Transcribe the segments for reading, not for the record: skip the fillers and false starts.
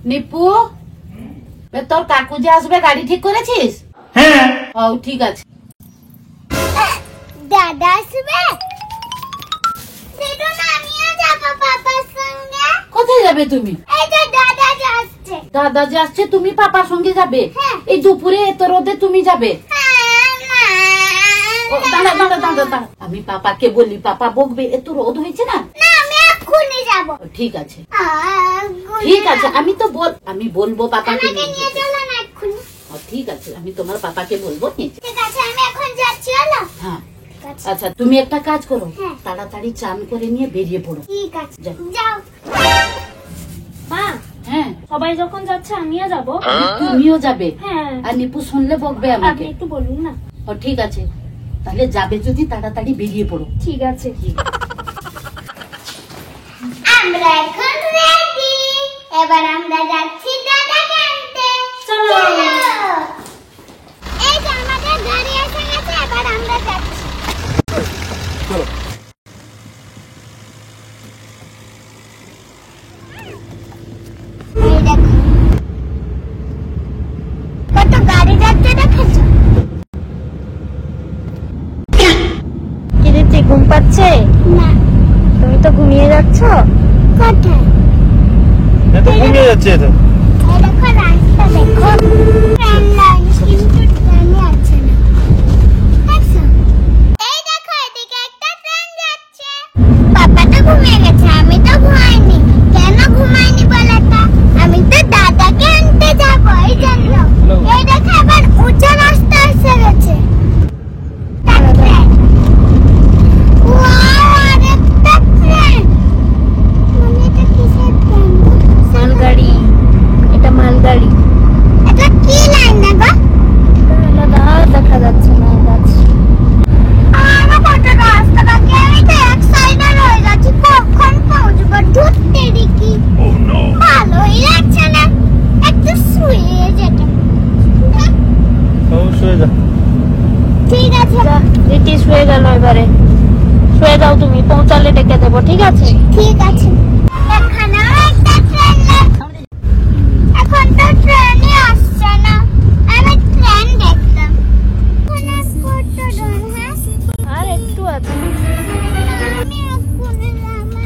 নিপু, তোর কাকু যে আসবে গাড়ি ঠিক করেছিস? হ্যাঁ। ও ঠিক আছে। দাদা আসবে? সেটা আমিও যাবো পাপার সঙ্গে। কোথায় যাবে তুমি? এই তো দাদা আসছে। দাদা যে আসছে, তুমি পাপার সঙ্গে যাবে? হ্যাঁ। এই দুপুরে এত রোদে তুমি যাবে? দাঁড়া দাঁড়া দাঁড়া দাঁড়া, আমি পাপাকে বলি, পাপা বকবে। এত রোদ হয়েছে না। না, আমি এক্ষুনি যাবো। ঠিক আছে ঠিক আছে, আমি বলবো পাপাকে। আমাকে নিয়ে চলো না এক্ষুনি। ঠিক আছে, আমি তোমার পাপাকে বলবো। ঠিক আছে, আমি এখন যাচ্ছি। হলো? হ্যাঁ আচ্ছা, তুমি একটা কাজ করো, হ্যাঁ। তাড়াতাড়ি চান করে নিয়ে বেরিয়ে পড়ো। ঠিক আছে, যাও। যাও। মা, হ্যাঁ, সবাই যখন যাচ্ছে আমিও যাব। তুমিও যাবে? হ্যাঁ। আর নিপু শুনলে বকবে আপনি আমাকে। একটু বলুন না। ও ঠিক আছে, তাহলে যাবে যদি তাড়াতাড়ি বেরিয়ে পড়ো। ঠিক আছে। আমরা এখন রেডি। এবার আমরা যাচ্ছি দাদাকে আনতে। চলো। এই যে আমাদের গাড়ি এসে গেছে, এবার আমরা যাচ্ছি। চলো। এই দেখো, কত গাড়ি যাচ্ছে দেখেছো? কি দিদি, ঘুম পাচ্ছে? না। তুমি তো ঘুমিয়ে যাচ্ছ। কোথায়? এত ঘুমিয়ে যাচ্ছে তো। এই দেখো, রাস্তা দেখো, ট্রেন লাইন, কিন্তু ট্রেনই আছে না। দেখছো? এই দেখো, এদিকে একটা ট্রেন যাচ্ছে। পাপা তো ঘুমিয়ে গেছে, আমি তো ঘুমাইনি। কেন ঘুমাইনি বলো তো? আমি তো দাদাকে আনতে যাবো, এই জন্য। এই দেখো, এবার উঁচু রাস্তা এসে গেছে। ট্রেন। ওয়াও, আরেকটা ট্রেন। মানে এটা কিসের ট্রেন? মালগাড়ি, এটা মালগাড়ি। এটা কি লাইন না গো? আলাদা দেখা যাচ্ছে না গাছ। আমার কত রাস্তা বাকি, আমি তো এক সাইডে রয়ে যাচ্ছি। কখন পৌঁছবো? ঢুকতে দেখি ভালোই লাগছে না, একটু শুয়ে যেতে। শুয়ে যা। ঠিক আছে, দিদি শুয়ে গেল, এবারে শুয়ে যাও তুমি, পৌঁছালে ডেকে দেবো। ঠিক আছে? ঠিক আছে। এখানেও একটা ট্রেন লাইন। এখন তো ট্রেনই আসছে না, আমি ট্রেন দেখতাম। এখানে কত দূর? হ্যাঁ, আর একটু আছে। আমি এক্ষুনি যাবো।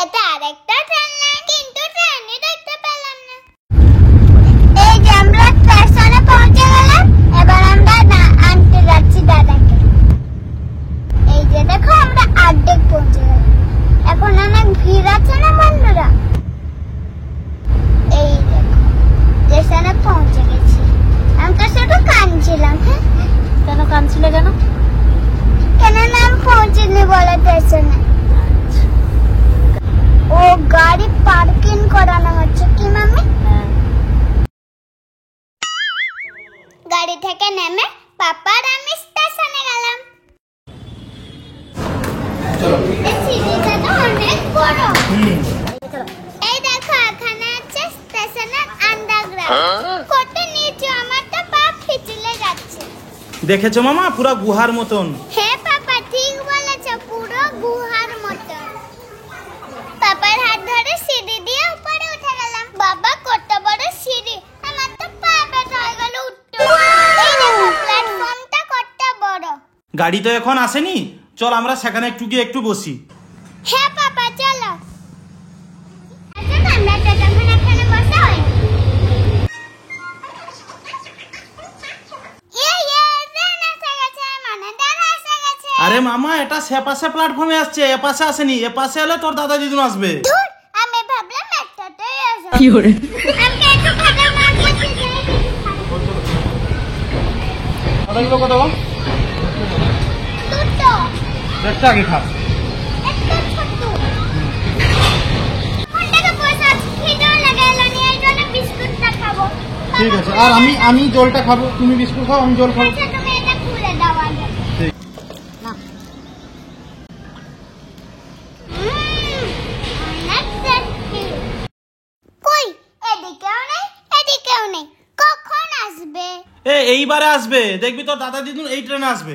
এটা আরেকটা ট্রেন লাইন, কিন্তু ট্রেনই দেখতে পেলাম না। এই যে আমরা স্টেশনে পৌঁছে গেলাম, এবার আমরা আনতে যাচ্ছি দাদাকে। এই যে দেখো, আমরা অর্ধেক পৌঁছে গেলাম। এখন অনেক ভিড় আছে না বন্ধুরা? এই দেখো, স্টেশনে পৌঁছে গেছি। আমি তো শুধু কাঁদছিলাম। হ্যাঁ, কেন কাঁদছিলে কেন? কেন নাম পৌঁছিনি বলে স্টেশনে? ও গাড়ি পার্কিং করানো হচ্ছে কি মাম্মি? হ্যাঁ। গাড়ি থেকে নেমে পাপা আর আমি স্টেশনে গেলাম। এই সিঁড়িটা তো অনেক বড়। এই দেখো, এখানে আছে স্টেশনের আন্ডারগ্রাউন্ড। কত নিচে, আমার তো পা পিছলে যাচ্ছে। দেখেছো মামা, পুরো গুহার মতন। হ্যাঁ পাপা, ঠিক বলেছো, পুরো গুহার মতো। পাপার হাত ধরে সিঁড়ি দিয়ে উপরে উঠে গেলাম। বাবা, কত বড় সিঁড়ি, আমার তো পা ব্যথা হয়ে গেল উঠতে। এই দেখো, প্ল্যাটফর্মটা কত বড়। গাড়ি তো এখন আসেনি, চল আমরা সেখানে একটু গিয়ে একটু বসি। হ্যাঁ পাপা, চলো। আচ্ছা, ঠান্ডাটা তখন এখানে বসা হয়। ট্রেন এসে গেছে, মানে ট্রেন এসে গেছে। আরে মামা, এটা সেপাশে প্ল্যাটফর্মে আসছে, এপাশে আসেনি। এপাশে এলে তোর দাদা দিদুন আসবে। ধুর, আমি ভাবলাম একটাতেই আসবে। কি করে? আমি একটু খাবার মাগিয়েছি। দাদাগুলো কত? দুটো, একটা আগে খা। একটা ছোট। কোনটাকে বসা খিদে লাগাইলো নি, এই জন্য বিস্কুটটা খাবো। ঠিক আছে, আর আমি জলটা খাবো, তুমি বিস্কুট খাও, আমি জল খাবো। আচ্ছা, তুমি এটা খুলে দাও আগে। ঠিক। অনেক টেস্টি। কই, এদিকেও নেই, এদিকেও নেই। কখন আসবে? এইবারে আসবে, দেখবি তোর দাদা দিদুন এই ট্রেনে আসবে।